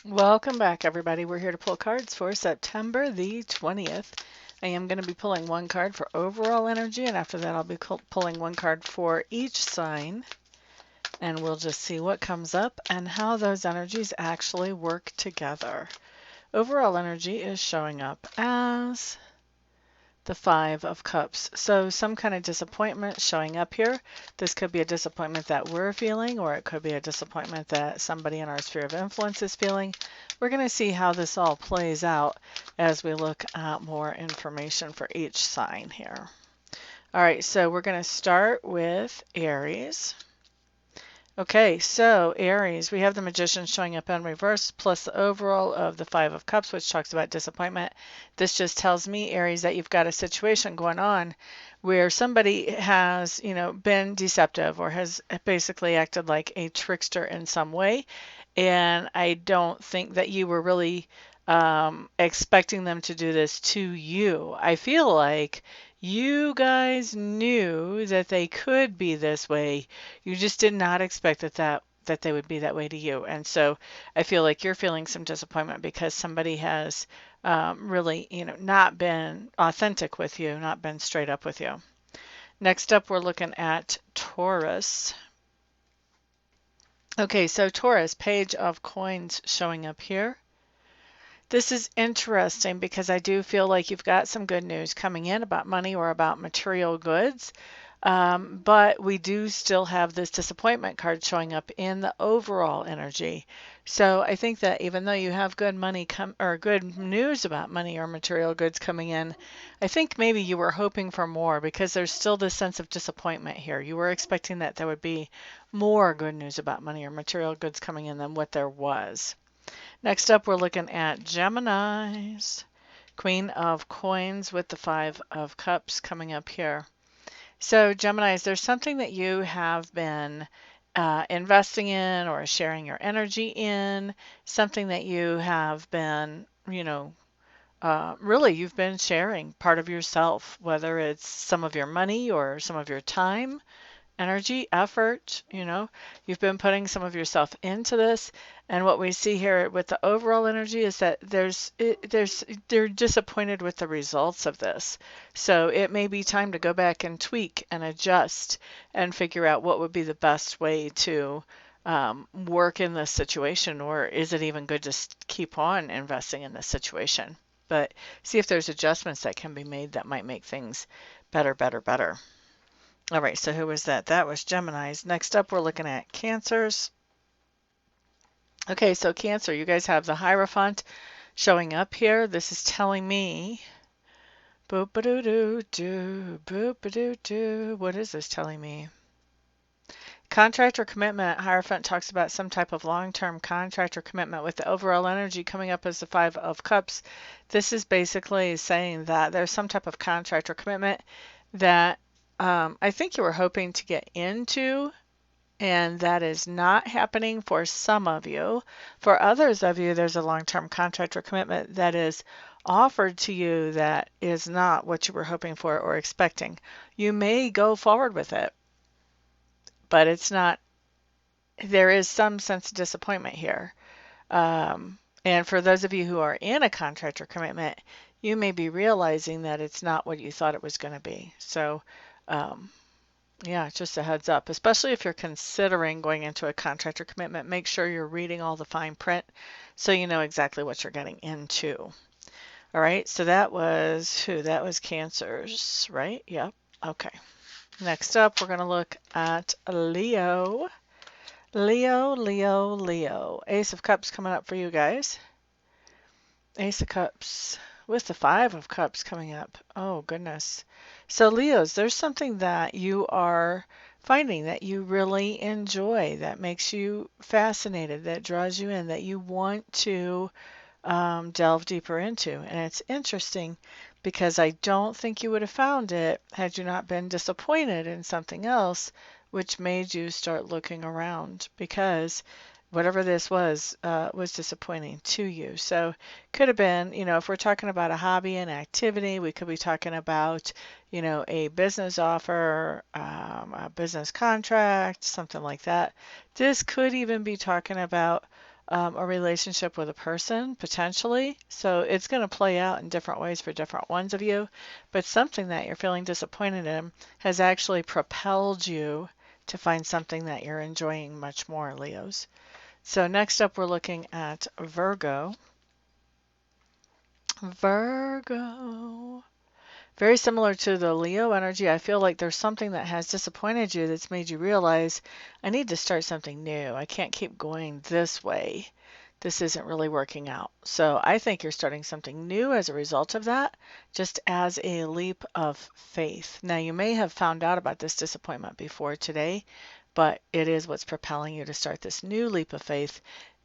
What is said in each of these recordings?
Welcome back, everybody. We're here to pull cards for September the 20th. I am going to be pulling one card for overall energy, and after that, I'll be pulling one card for each sign. And we'll just see what comes up and how those energies actually work together. Overall energy is showing up as the Five of Cups. So some kind of disappointment showing up here. This could be a disappointment that we're feeling, or it could be a disappointment that somebody in our sphere of influence is feeling. We're going to see how this all plays out as we look at more information for each sign here. All right, so we're going to start with Aries. Okay, so Aries, we have the Magician showing up in reverse, plus the overall of the Five of Cups, which talks about disappointment. This just tells me, Aries, that you've got a situation going on where somebody has, been deceptive or has basically acted like a trickster in some way. And I don't think that you were really expecting them to do this to you. I feel like you guys knew that they could be this way. You just did not expect that they would be that way to you. And so I feel like you're feeling some disappointment because somebody has really, not been authentic with you, not been straight up with you. Next up, we're looking at Taurus. Okay, so Taurus, Page of Coins showing up here. This is interesting because I do feel like you've got some good news coming in about money or about material goods. But we do still have this disappointment card showing up in the overall energy. So I think that even though you have good money or good news about money or material goods coming in, I think maybe you were hoping for more because there's still this sense of disappointment here. You were expecting that there would be more good news about money or material goods coming in than what there was. Next up, we're looking at Geminis. Queen of Coins with the Five of Cups coming up here. So, Geminis, there's something that you have been investing in or sharing your energy in, something that you have been, really you've been sharing part of yourself, whether it's some of your money or some of your time, energy, effort, you've been putting some of yourself into this. And what we see here with the overall energy is that they're disappointed with the results of this. So it may be time to go back and tweak and adjust and figure out what would be the best way to work in this situation, or is it even good to keep on investing in this situation? But see if there's adjustments that can be made that might make things better, better, better. All right, so who was that? That was Geminis. Next up, we're looking at Cancers. Okay, so Cancer, you guys have the Hierophant showing up here. This is telling me, boop-a-doo-doo-doo, boop-a-doo-doo. What is this telling me? Contract or commitment. Hierophant talks about some type of long-term contract or commitment with the overall energy coming up as the Five of Cups. This is basically saying that there's some type of contract or commitment that I think you were hoping to get into, and that is not happening for some of you. For others of you, there's a long-term contract or commitment that is offered to you that is not what you were hoping for or expecting. You may go forward with it, but it's not, there is some sense of disappointment here. And for those of you who are in a contract or commitment, you may be realizing that it's not what you thought it was going to be. So, yeah, just a heads up, especially if you're considering going into a contract or commitment, make sure you're reading all the fine print so you know exactly what you're getting into. All right, so that was who? That was Cancers, right? Yep. Okay. Next up, we're going to look at Leo. Leo, Leo, Leo. Ace of Cups coming up for you guys. Ace of Cups with the Five of Cups coming up. Oh, goodness. So, Leos, there's something that you are finding that you really enjoy, that makes you fascinated, that draws you in, that you want to delve deeper into. And it's interesting because I don't think you would have found it had you not been disappointed in something else, which made you start looking around, because whatever this was disappointing to you. So could have been, if we're talking about a hobby and activity, we could be talking about, a business offer, a business contract, something like that. This could even be talking about a relationship with a person, potentially. So it's going to play out in different ways for different ones of you. But something that you're feeling disappointed in has actually propelled you to find something that you're enjoying much more, Leos. So next up, we're looking at Virgo. Virgo. Very similar to the Leo energy, I feel like there's something that has disappointed you that's made you realize I need to start something new. I can't keep going this way. This isn't really working out. So I think you're starting something new as a result of that, just as a leap of faith. Now, you may have found out about this disappointment before today, but it is what's propelling you to start this new leap of faith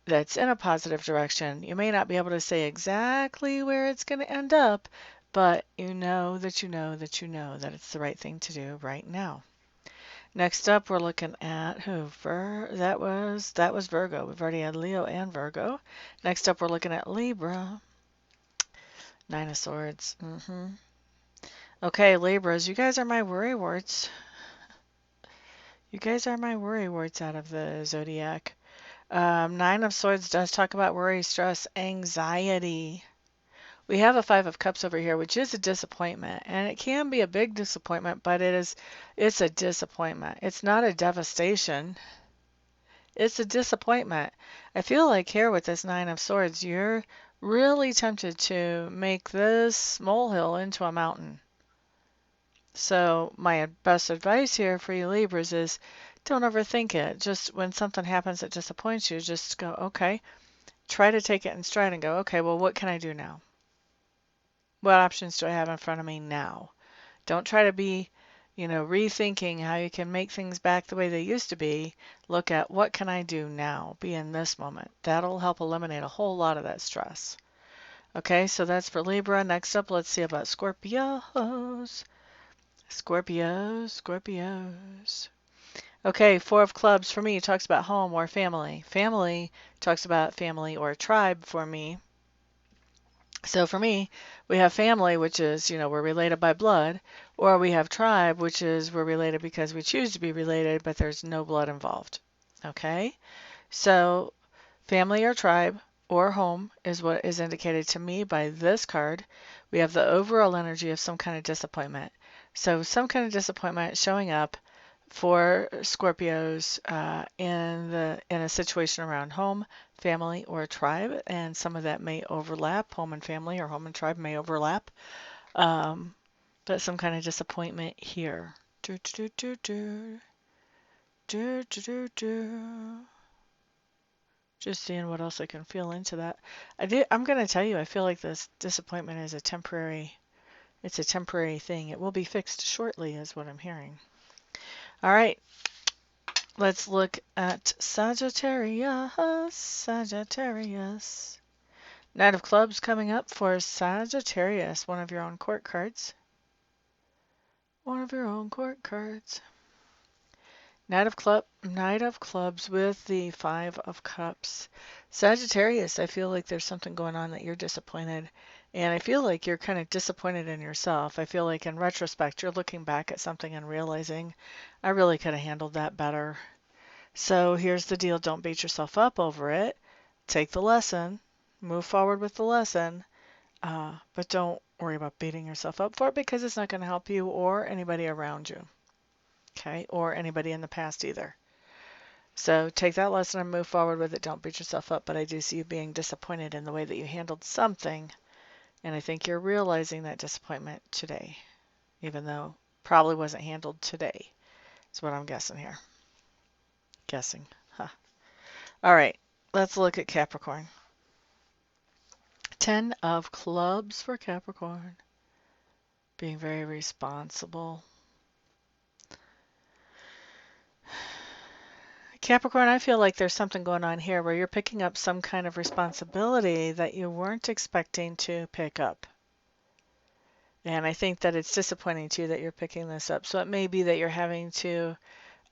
that's in a positive direction. You may not be able to say exactly where it's going to end up, but you know that you know that you know that it's the right thing to do right now. Next up, we're looking at who? That was Virgo. We've already had Leo and Virgo. Next up, we're looking at Libra. Nine of Swords. Okay, Libras, you guys are my worry warts. You guys are my worry warts out of the zodiac. Nine of Swords does talk about worry, stress, anxiety. We have a Five of Cups over here, which is a disappointment, and it can be a big disappointment, but it's a disappointment. It's not a devastation. It's a disappointment. I feel like here with this Nine of Swords, you're really tempted to make this molehill into a mountain. So my best advice here for you Libras is don't overthink it. Just when something happens that disappoints you, just go, okay, try to take it in stride and go, okay, well, what can I do now? What options do I have in front of me now? Don't try to be, rethinking how you can make things back the way they used to be. Look at what can I do now? Be in this moment. That'll help eliminate a whole lot of that stress. Okay, so that's for Libra. Next up, let's see about Scorpios. Scorpios. Okay, Four of Clubs for me talks about home or family. Family talks about family or tribe for me. So for me, we have family, which is, we're related by blood, or we have tribe, which is we're related because we choose to be related, but there's no blood involved. Okay? So family or tribe or home is what is indicated to me by this card. We have the overall energy of some kind of disappointment. So some kind of disappointment showing up for Scorpios in a situation around home, family, or tribe, and some of that may overlap. Home and family or home and tribe may overlap, but some kind of disappointment here. Just seeing what else I can feel into that. I'm going to tell you, I feel like this disappointment is it's a temporary thing. It will be fixed shortly, is what I'm hearing. All right, let's look at Sagittarius. Sagittarius. Knight of Clubs coming up for Sagittarius. One of your own court cards. One of your own court cards. Knight of Clubs with the Five of Cups. Sagittarius, I feel like there's something going on that you're disappointed. And I feel like you're kind of disappointed in yourself. I feel like in retrospect, you're looking back at something and realizing, I really could have handled that better. So here's the deal. Don't beat yourself up over it. Take the lesson. Move forward with the lesson. But don't worry about beating yourself up for it because it's not going to help you or anybody around you. Okay? Or anybody in the past either. So take that lesson and move forward with it. Don't beat yourself up. But I do see you being disappointed in the way that you handled something. And I think you're realizing that disappointment today, even though probably wasn't handled today. That's what I'm guessing here. Guessing. Huh. All right. Let's look at Capricorn. 10 of Clubs for Capricorn. Being very responsible. Capricorn, I feel like there's something going on here where you're picking up some kind of responsibility that you weren't expecting to pick up. And I think that it's disappointing to you that you're picking this up. So it may be that you're having to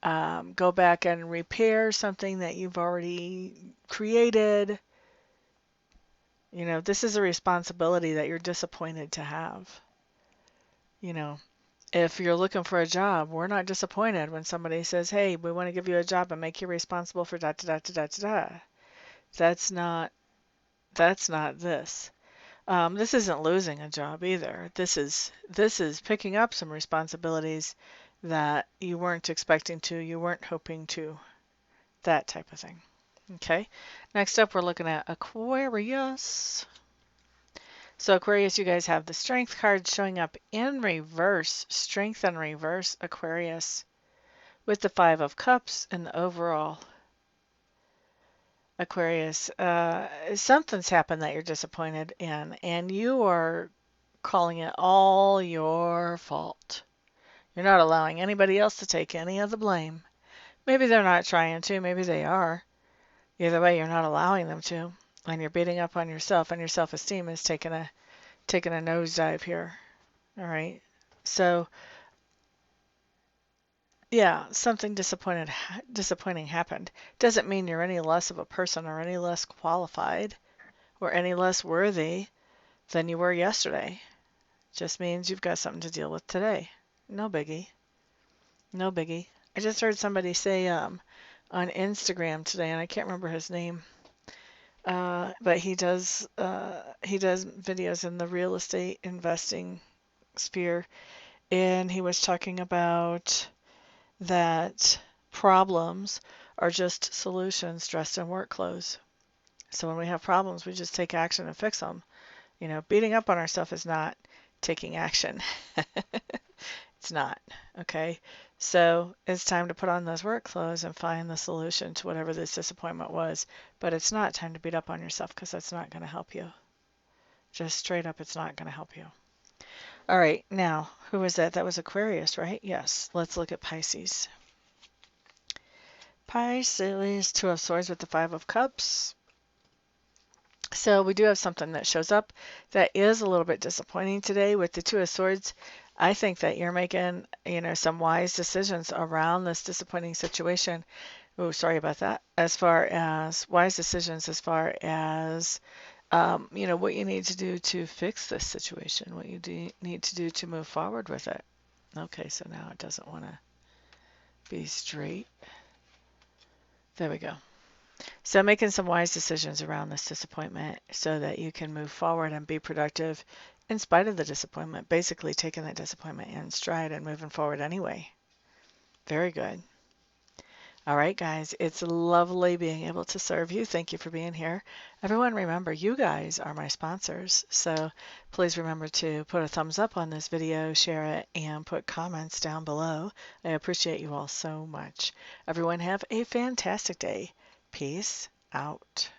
go back and repair something that you've already created. This is a responsibility that you're disappointed to have. If you're looking for a job, we're not disappointed when somebody says, hey, we want to give you a job and make you responsible for da da da da da da. That's not, that's not this. This isn't losing a job either. This is picking up some responsibilities that you weren't expecting to, you weren't hoping to, that type of thing. Okay. Next up, we're looking at Aquarius. So Aquarius, you guys have the Strength card showing up in reverse, Strength in reverse, Aquarius, with the Five of Cups and the overall. Aquarius, something's happened that you're disappointed in, and you are calling it all your fault. You're not allowing anybody else to take any of the blame. Maybe they're not trying to, maybe they are. Either way, you're not allowing them to, and you're beating up on yourself, and your self-esteem is taking a nosedive here. All right. So, yeah, something disappointing happened. Doesn't mean you're any less of a person or any less qualified or any less worthy than you were yesterday. Just means you've got something to deal with today. No biggie. No biggie. I just heard somebody say on Instagram today, and I can't remember his name, but he does videos in the real estate investing sphere, and he was talking about that problems are just solutions dressed in work clothes. So when we have problems, we just take action and fix them. You know, beating up on ourselves is not taking action. It's not. Okay. So it's time to put on those work clothes and find the solution to whatever this disappointment was. But it's not time to beat up on yourself because that's not going to help you. Just straight up, it's not going to help you. All right. Now, who was that? That was Aquarius, right? Yes. Let's look at Pisces. Pisces, Two of Swords with the Five of Cups. So we do have something that shows up that is a little bit disappointing today with the Two of Swords. I think that you're making, some wise decisions around this disappointing situation. Oh, sorry about that. As far as wise decisions, as far as, what you need to do to fix this situation, what you need to do to move forward with it. Okay, so now it doesn't want to be straight. There we go. So making some wise decisions around this disappointment so that you can move forward and be productive in spite of the disappointment, basically taking that disappointment in stride and moving forward anyway. Very good. All right, guys, it's lovely being able to serve you. Thank you for being here. Everyone, remember, you guys are my sponsors. So please remember to put a thumbs up on this video, share it, and put comments down below. I appreciate you all so much. Everyone have a fantastic day. Peace out.